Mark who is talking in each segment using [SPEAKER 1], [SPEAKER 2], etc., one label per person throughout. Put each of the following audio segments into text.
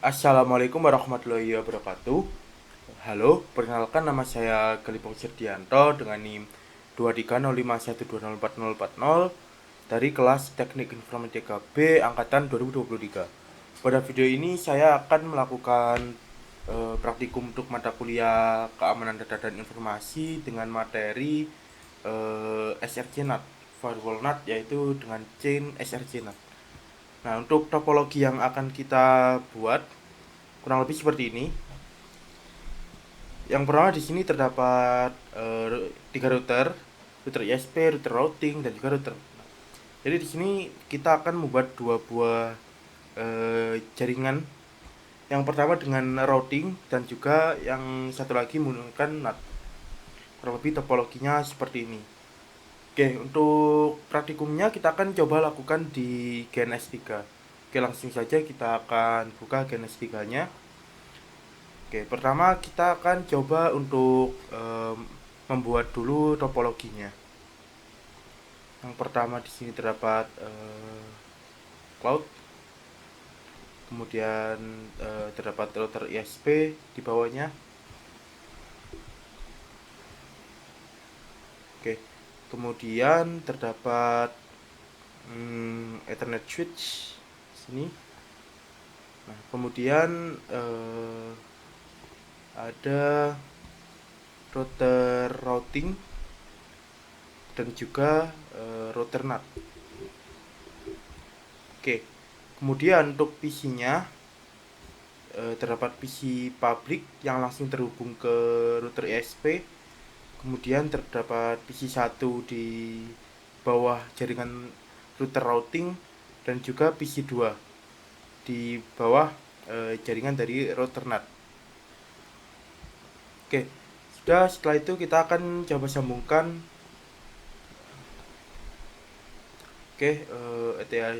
[SPEAKER 1] Assalamualaikum warahmatullahi wabarakatuh. Halo, perkenalkan nama saya Galipong Sirdianto dengan NIM 2305120440 dari kelas Teknik Informatika B angkatan 2023. Pada video ini saya akan melakukan praktikum untuk mata kuliah Keamanan Data dan Informasi dengan materi SRC NAT, Firewall NAT, yaitu dengan chain SRC NAT. Nah, untuk topologi yang akan kita buat kurang lebih seperti ini. Yang pertama di sini terdapat 3 router ISP, router routing, dan juga router. Jadi di sini kita akan membuat dua buah jaringan. Yang pertama dengan routing dan juga yang satu lagi menggunakan NAT. Kurang lebih topologinya seperti ini. Oke, untuk praktikumnya kita akan coba lakukan di GNS3. Oke, langsung saja kita akan buka GNS3-nya. Oke, pertama kita akan coba untuk membuat dulu topologinya. Yang pertama di sini terdapat cloud, kemudian terdapat router ISP di bawahnya. Oke, kemudian terdapat Ethernet switch sini. Nah, kemudian ada router routing dan juga router NAT. Oke, kemudian untuk PC-nya terdapat PC public yang langsung terhubung ke router ISP. Kemudian terdapat PC 1 di bawah jaringan router routing dan juga PC 2 di bawah jaringan dari router NAT. Oke, setelah itu kita akan coba sambungkan ETA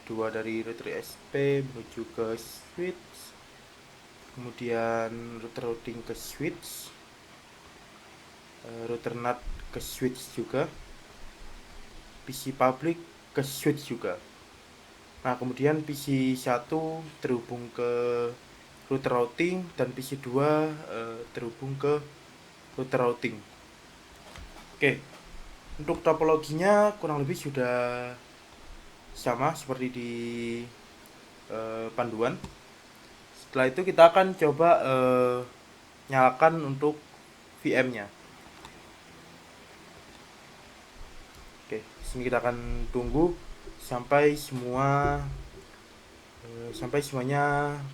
[SPEAKER 1] 2 dari router ISP menuju ke switch, kemudian router routing ke switch, router NAT ke switch juga, PC public ke switch juga. Nah, kemudian PC 1 terhubung ke router routing dan PC 2 terhubung ke router routing. Oke, untuk topologinya kurang lebih sudah sama seperti di panduan. Setelah itu kita akan coba nyalakan untuk VM-nya. Oke, sini kita akan tunggu sampai semuanya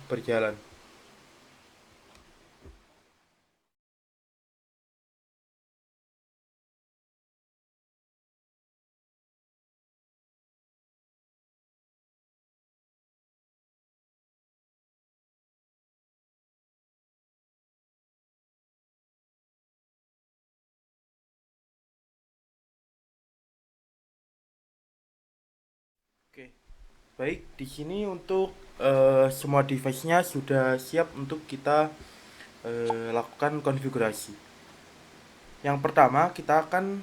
[SPEAKER 1] berjalan. Oke, baik, di sini untuk semua device-nya sudah siap untuk kita lakukan konfigurasi. Yang pertama kita akan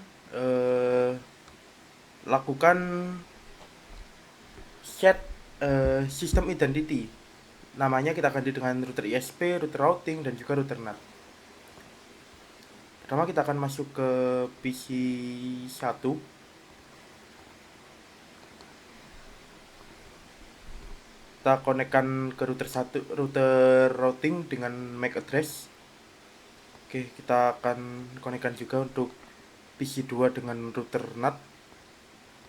[SPEAKER 1] lakukan set sistem identity. Namanya kita ganti dengan router ISP, router routing, dan juga router NAT. Pertama kita akan masuk ke PC 1. Kita konekkan ke router routing dengan MAC address. Oke, kita akan konekkan juga untuk PC 2 dengan router NAT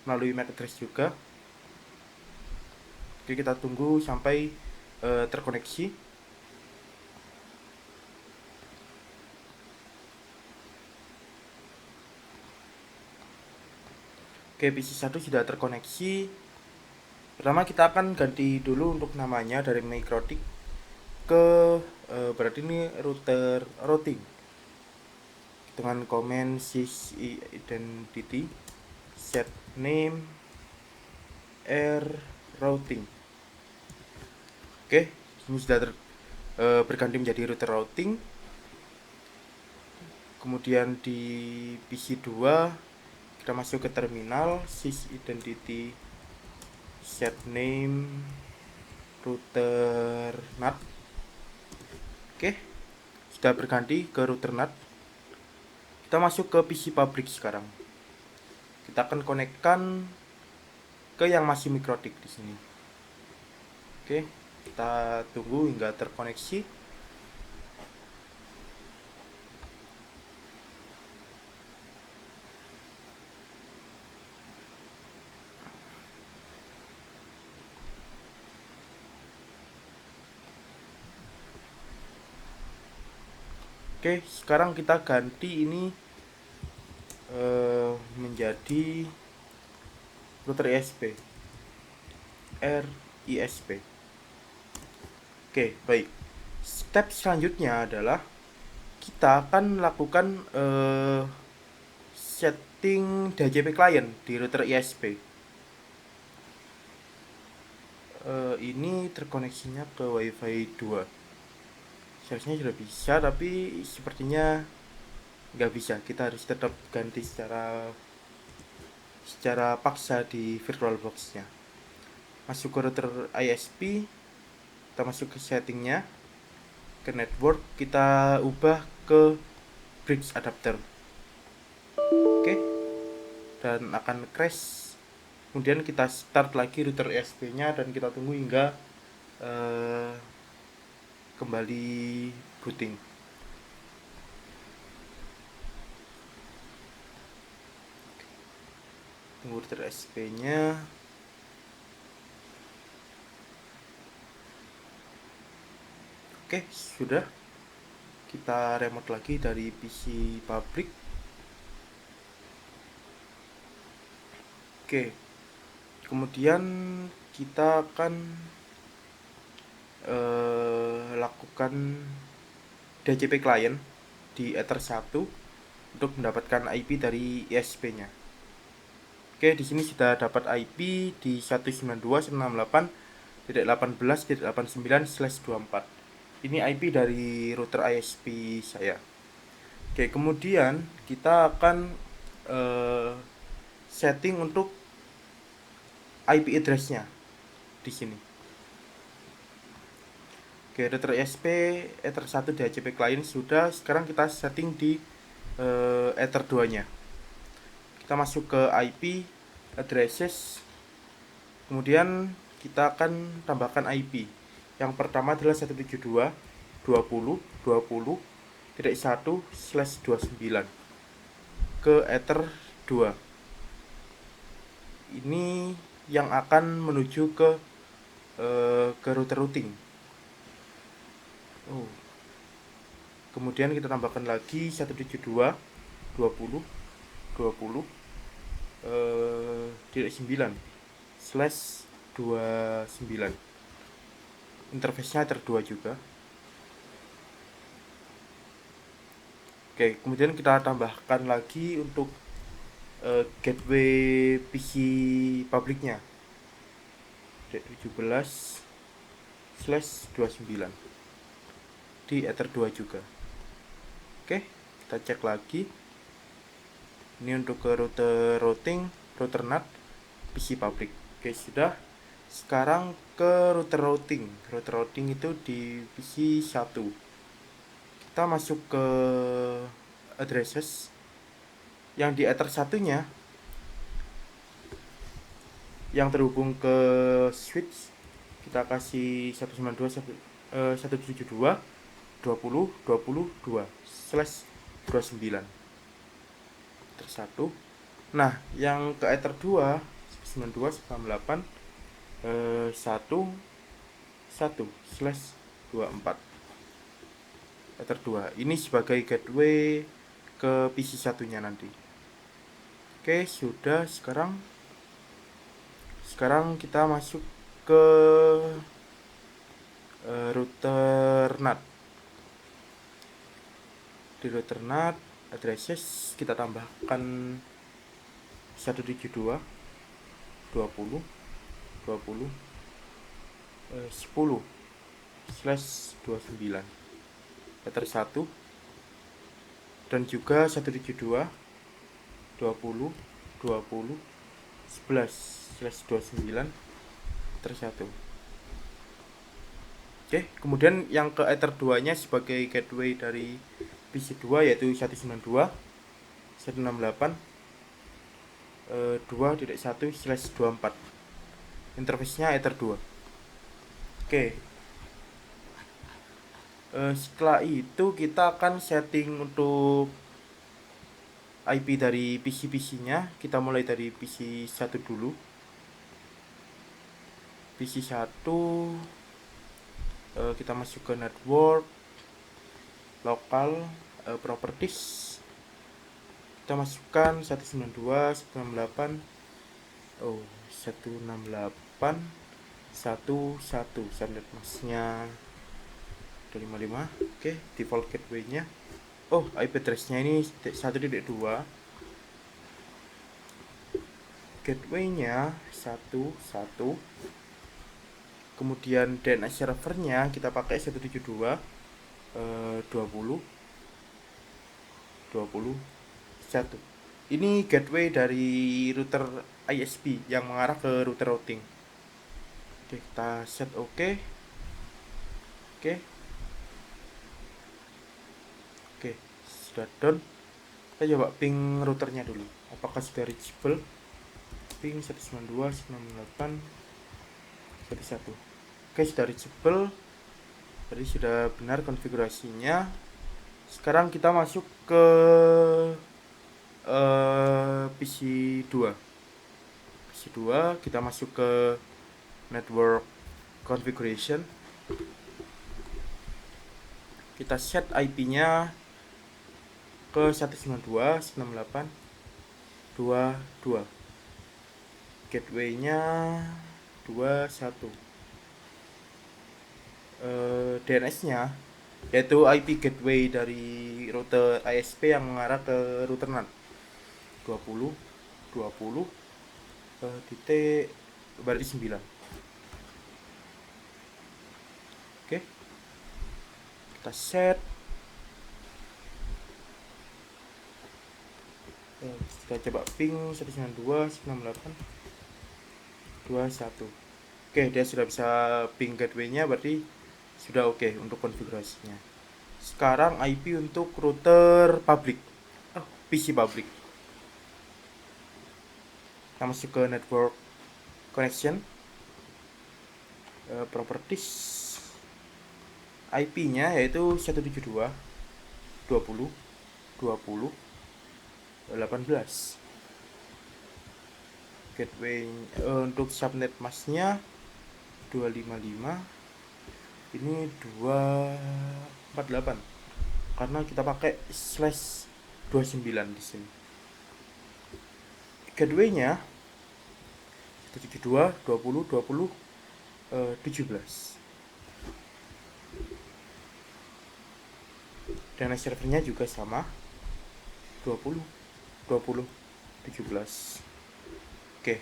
[SPEAKER 1] melalui MAC address juga. Oke, kita tunggu sampai terkoneksi. Oke, PC 1 sudah terkoneksi. Pertama kita akan ganti dulu untuk namanya dari Microtik ke berarti ini router routing dengan command sys identity set name r routing. Oke, ini sudah berganti menjadi router routing. Kemudian di PC 2 kita masuk ke terminal sys identity set name router NAT. Oke, sudah berganti ke router NAT. Kita masuk ke PC pabrik sekarang. Kita akan konekkan ke yang masih mikrotik di sini. Oke, kita tunggu hingga terkoneksi. Oke, sekarang kita ganti ini menjadi router ISP, RISP. Oke, baik. Step selanjutnya adalah kita akan lakukan setting DHCP client di router ISP. Ini terkoneksinya ke WiFi 2. Seharusnya sudah bisa, tapi sepertinya nggak bisa. Kita harus tetap ganti secara paksa di VirtualBox-nya. Masuk ke router ISP, kita masuk ke settingnya, ke network, kita ubah ke bridge adapter. Oke, dan akan crash. Kemudian kita start lagi router ISP-nya dan kita tunggu hingga kembali booting. Tunggu router ISP-nya. Oke, sudah. Kita remote lagi dari PC pabrik. Oke, kemudian kita akan lakukan DHCP client di Ether 1 untuk mendapatkan IP dari ISP-nya. Oke, di sini sudah dapat IP di 192.168.18.89/24. Ini IP dari router ISP saya. Oke, kemudian kita akan setting untuk IP address-nya di sini. Oke, router ISP Ether 1 DHCP client sudah. Sekarang kita setting di Ether 2-nya. Kita masuk ke IP addresses. Kemudian kita akan tambahkan IP. Yang pertama adalah 172.20.20.1/29 ke Ether 2. Ini yang akan menuju ke router routing. Kemudian kita tambahkan lagi 172.20.20.9/29. Interface-nya Ether 2 juga. Oke, kemudian kita tambahkan lagi untuk gateway PC publiknya 17/29 di Ether 2 juga. Oke, kita cek lagi. Ini untuk ke router routing, router NAT, PC public. Oke, sudah. Sekarang ke router routing. Router routing itu di PC 1. Kita masuk ke addresses yang di Ether 1-nya yang terhubung ke switch. Kita kasih 192.168.20.20.2/29 tersatu. Nah, yang ke Ether 2 192.168.1/24 Ether 2. Ini sebagai gateway ke PC satunya nanti. Oke, sudah. Sekarang kita masuk ke router NAT. Di router NAT addresses kita tambahkan 172.20.20.10/29 Ether 1 dan juga 172.20.20.11/29 Ether 1. Oke, kemudian yang ke Ether 2 nya sebagai gateway dari PC 2 yaitu 192 168 2.1/24. Interface-nya Ether 2. Oke. Setelah itu kita akan setting untuk IP dari PC-nya. Kita mulai dari PC 1 dulu. PC 1 kita masuk ke network, lokal, properties. Kita masukkan 192 168 168 11 subnet masknya 255. Oke, default gateway-nya. IP address-nya ini 1.2. Gateway-nya 1. Kemudian DNS servernya kita pakai 172 20 1. Ini gateway dari router ISP yang mengarah ke router routing. Oke, kita set oke. Oke, sudah done. Kita coba ping routernya dulu. Apakah sudah reachable? Ping 192 168 11. Oke, sudah reachable. Jadi sudah benar konfigurasinya. Sekarang kita masuk ke PC 2. PC 2 kita masuk ke network configuration. Kita set IP-nya ke 192 168 22. Gateway-nya 21. DNS-nya yaitu IP gateway dari router ISP yang mengarah ke router NAT 20 titik berarti 9. Oke, kita set. Kita coba ping 192 168 21. Oke, dia sudah bisa ping gateway-nya, berarti sudah oke untuk konfigurasinya. Sekarang IP untuk router public, PC public. Kita masuk ke network connection, properties. IP-nya yaitu 172 20 20 18. Gateway untuk subnet masknya 255. Ini 248 karena kita pakai /29 di sini. Gateway-nya 172 20 20 17. Dan servernya juga sama 20 20 17. Oke.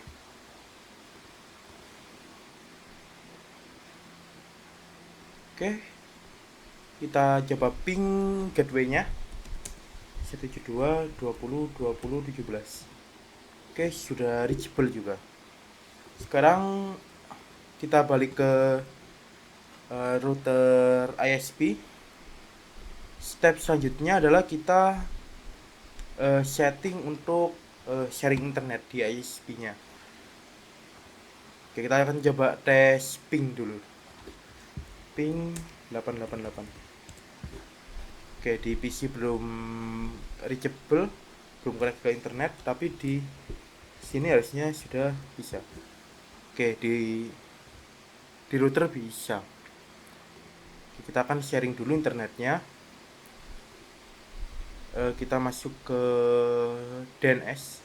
[SPEAKER 1] Kita coba ping gateway-nya 172 20 20 17. Oke, sudah reachable juga. Sekarang kita balik ke router ISP. Step selanjutnya adalah kita setting untuk sharing internet di ISP-nya. Oke, kita akan coba tes ping dulu. Ping 888. Oke, di PC belum reachable, belum connect ke internet, tapi di sini harusnya sudah bisa. Oke, di router bisa. Oke, kita akan sharing dulu internetnya. Kita masuk ke DNS.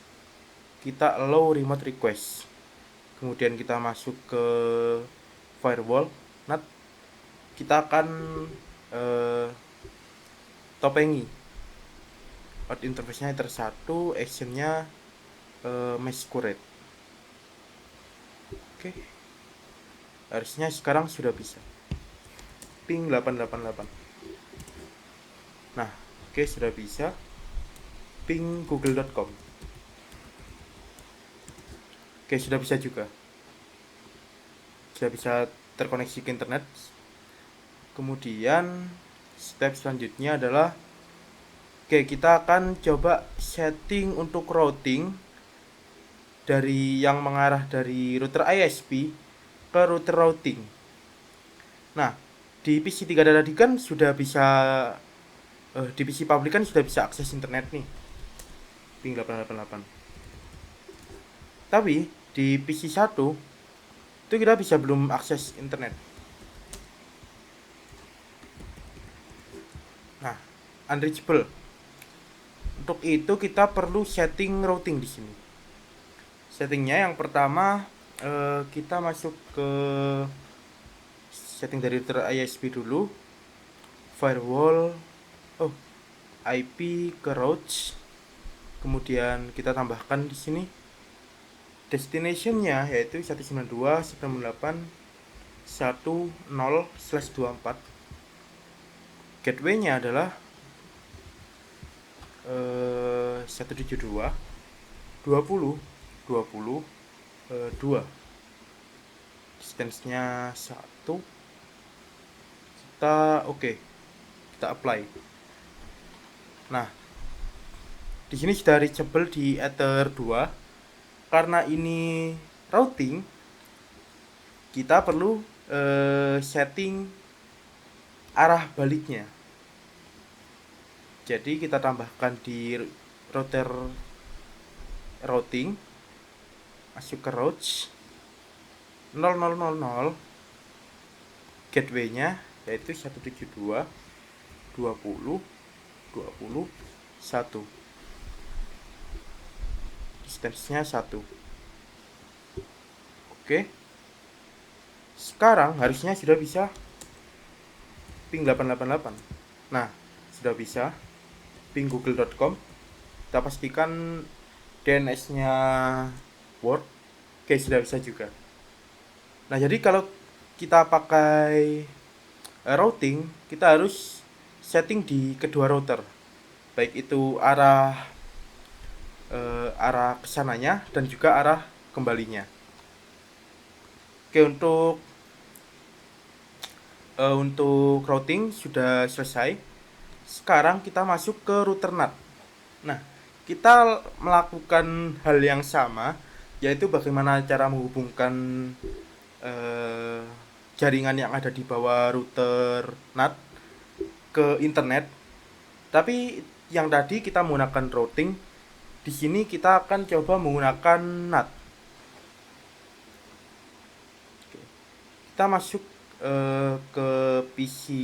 [SPEAKER 1] Kita allow remote request. Kemudian kita masuk ke firewall NAT. Kita akan topengi out interface-nya Ether 1, action-nya masquerade. Oke, harusnya sekarang sudah bisa ping 888. Nah, oke, sudah bisa ping google.com. Oke, sudah bisa juga, sudah bisa terkoneksi ke internet. Kemudian step selanjutnya adalah kita akan coba setting untuk routing dari yang mengarah dari router ISP ke router routing. Nah, di PC 3 tadi kan sudah bisa di PC public kan sudah bisa akses internet nih, ping 888. Tapi di PC 1 itu kita bisa belum akses internet. Nah, unreachable. Untuk itu kita perlu setting routing di sini. Settingnya yang pertama kita masuk ke setting dari router ISP dulu, firewall, IP ke routes. Kemudian kita tambahkan di sini destinationnya yaitu 192.168.10/24. Gateway-nya adalah 172.20.20.2. Distance-nya 1. Kita apply. Nah, di sini sudah reachable di Ether 2. Karena ini routing, kita perlu setting arah baliknya. Jadi kita tambahkan di router routing, masuk ke routes 0000, gateway-nya yaitu 172.20.20.1. Distance-nya 1. Oke. Sekarang harusnya sudah bisa ping 888. Nah, sudah bisa ping google.com. Kita pastikan DNS-nya work. Oke, sudah bisa juga. Nah, jadi kalau kita pakai routing, kita harus setting di kedua router, baik itu arah kesananya dan juga arah kembalinya. Oke, untuk routing sudah selesai. Sekarang kita masuk ke router NAT. Nah, kita melakukan hal yang sama, yaitu bagaimana cara menghubungkan jaringan yang ada di bawah router NAT ke internet. Tapi yang tadi kita menggunakan routing, di sini kita akan coba menggunakan NAT. Kita masuk ke PC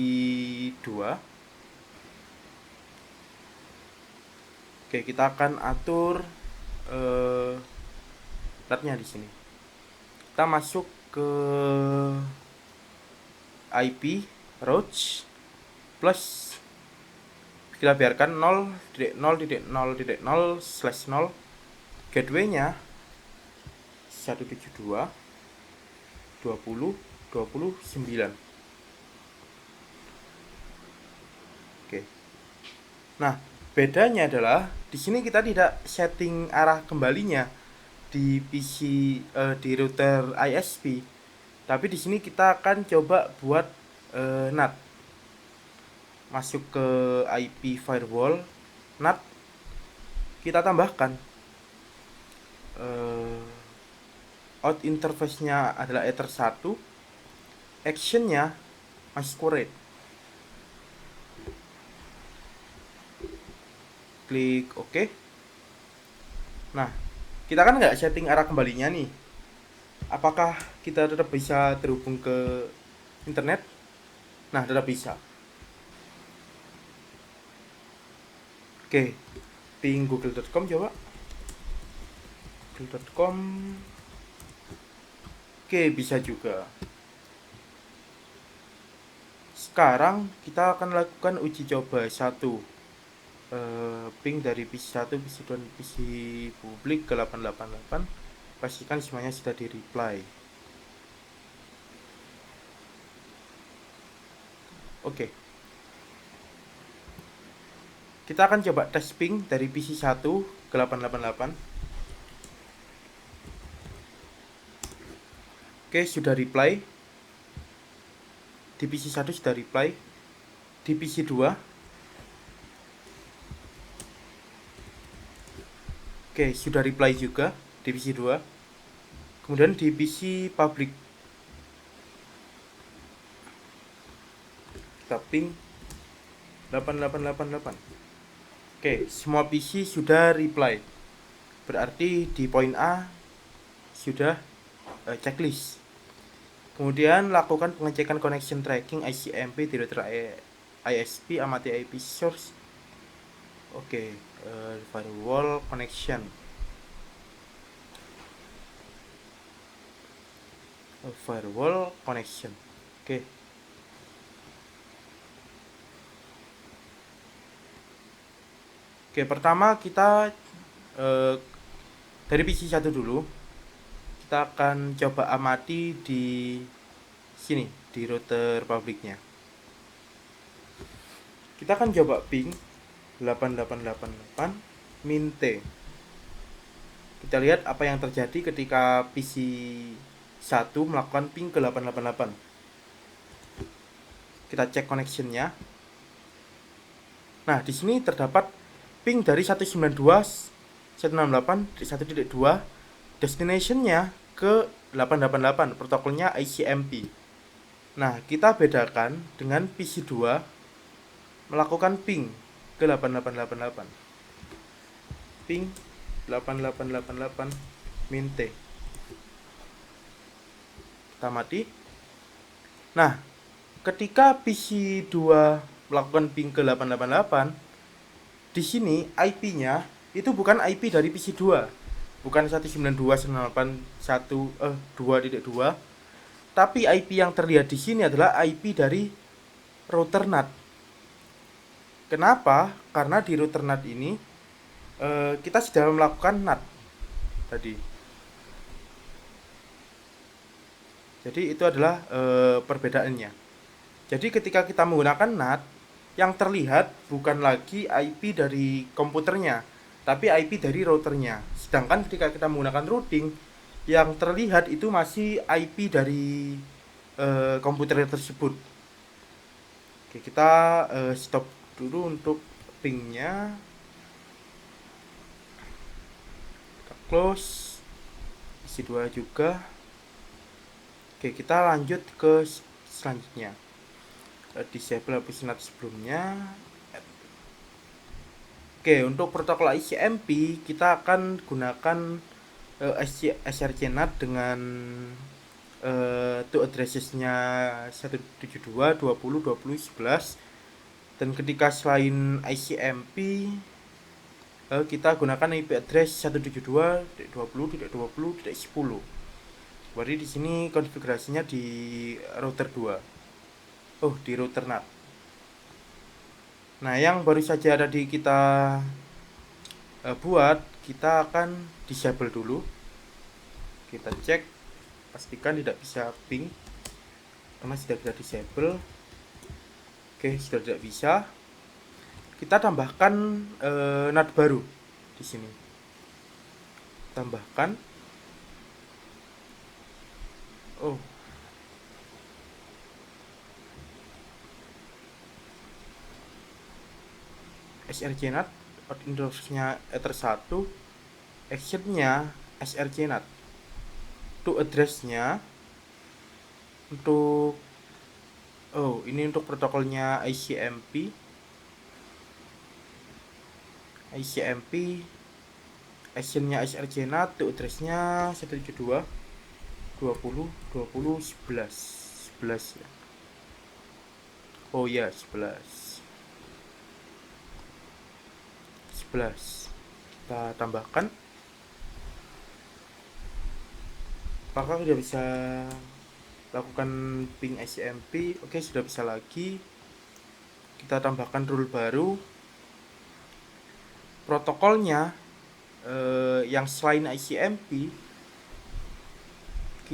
[SPEAKER 1] 2. Kita akan atur NAT-nya di sini. Kita masuk ke IP routes plus, kita biarkan 0.0.0.0/0. Gateway-nya 172.20.20.9. Nah, bedanya adalah di sini kita tidak setting arah kembalinya di PC di router ISP, tapi di sini kita akan coba buat NAT. Masuk ke IP firewall NAT, kita tambahkan out interface-nya adalah Ether 1, action-nya masquerade. Klik OK. Nah, kita kan nggak setting arah kembalinya nih. Apakah kita tetap bisa terhubung ke internet? Nah, tetap bisa. Oke, ping google.com coba. google.com. Oke, bisa juga. Sekarang kita akan lakukan uji coba 1. Ping dari PC 1, PC 2, PC publik ke 888. Pastikan semuanya sudah di reply. Oke. Kita akan coba tes ping dari PC 1 ke 888. Oke, sudah reply. di PC 1 sudah reply, di PC 2 oke sudah reply juga di PC 2. Kemudian di PC public kita ping 8888. Oke, semua PC sudah reply. Berarti di poin A sudah checklist. Kemudian lakukan pengecekan connection tracking ICMP di router ISP, amati IP source. Oke, firewall connection. Firewall connection. Oke. Oke, pertama kita dari PC 1 dulu. Kita akan coba amati di sini, di router publiknya. Kita akan coba ping 8888 min T. Kita lihat apa yang terjadi ketika PC 1 melakukan ping ke 888. Kita cek connectionnya. Nah, di sini terdapat ping dari 192.168.1.2, destinationnya ke 888, protokolnya ICMP. Nah, kita bedakan dengan PC 2 melakukan ping ke 8888. Ping 8888 min T. Kita mati. Nah, ketika PC 2 melakukan ping ke 888, di sini IP-nya itu bukan IP dari PC 2. Bukan 192.168.1.2, tapi IP yang terlihat di sini adalah IP dari router NAT. Kenapa? Karena di router NAT ini kita sudah melakukan NAT tadi. Jadi itu adalah perbedaannya. Jadi ketika kita menggunakan NAT, yang terlihat bukan lagi IP dari komputernya, tapi IP dari routernya. Sedangkan ketika kita menggunakan routing, yang terlihat itu masih IP dari komputer tersebut. Oke, kita stop dulu untuk pingnya. Kita close. Isi 2 juga. Oke, kita lanjut ke selanjutnya. Disable hapus NAT sebelumnya. Oke, untuk protokol ICMP kita akan gunakan SRC NAT dengan to addressesnya 172, 20, 20, 11. Dan ketika selain ICMP kita gunakan IP address 172.20.20.10. Berarti di sini konfigurasinya di router 2. Di router NAT. Nah, yang baru saja tadi kita buat, kita akan disable dulu. Kita cek, pastikan tidak bisa ping karena sudah kita disable. Oke, sudah tidak bisa. Kita tambahkan NAT baru di sini. Tambahkan. SRC NAT, out interface-nya Ether 1, action-nya SRC NAT. To address-nya untuk ini untuk protokolnya ICMP. Action-nya SRC NAT, to address-nya 172 20 20 11 ya. 11 kita tambahkan. Apakah sudah bisa lakukan ping ICMP? Oke, sudah bisa lagi. Kita tambahkan rule baru. Protokolnya yang selain ICMP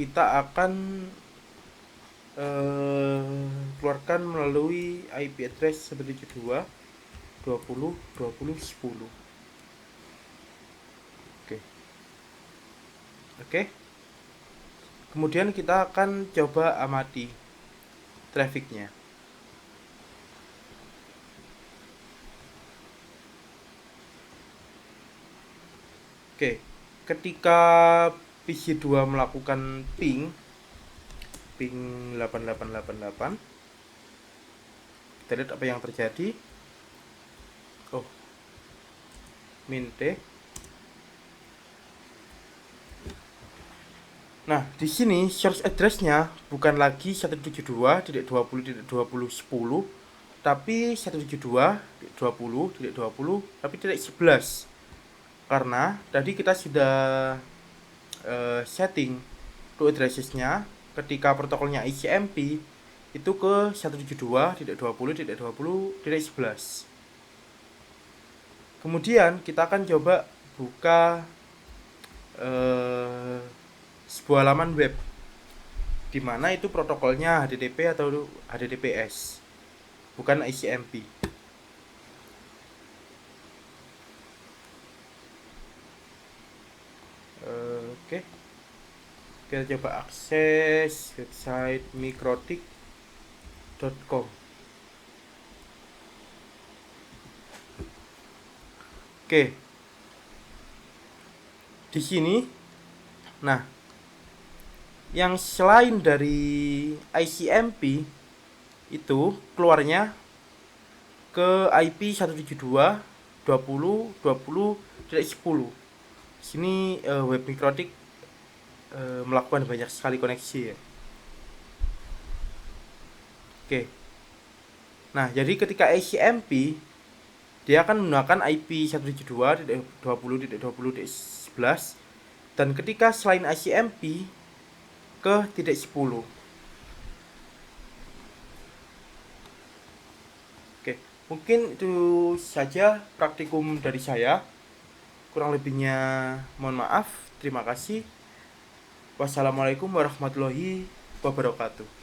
[SPEAKER 1] kita akan keluarkan melalui IP address 172 20 20 10. Oke. Kemudian kita akan coba amati trafficnya. Oke, ketika PC2 melakukan ping 8888, kita lihat apa yang terjadi. Oh, minte. Nah, di sini source address-nya bukan lagi 172.20.2010, tapi 172.20.20 tapi tidak 11. Karena tadi kita sudah setting to addresses-nya ketika protokolnya ICMP itu ke 172.20.20.11. Kemudian kita akan coba buka sebuah laman web di mana itu protokolnya HTTP atau HTTPS, bukan ICMP. Oke. Kita coba akses website mikrotik.com. Oke. Di sini, nah, yang selain dari ICMP itu keluarnya ke IP 172.20.20.10. Sini web mikrotik melakukan banyak sekali koneksi ya. Oke. Nah, jadi ketika ICMP dia akan menggunakan IP 172.20.20.11, dan ketika selain ICMP ke titik 10. Oke, mungkin itu saja praktikum dari saya. Kurang lebihnya mohon maaf. Terima kasih. Wassalamualaikum warahmatullahi wabarakatuh.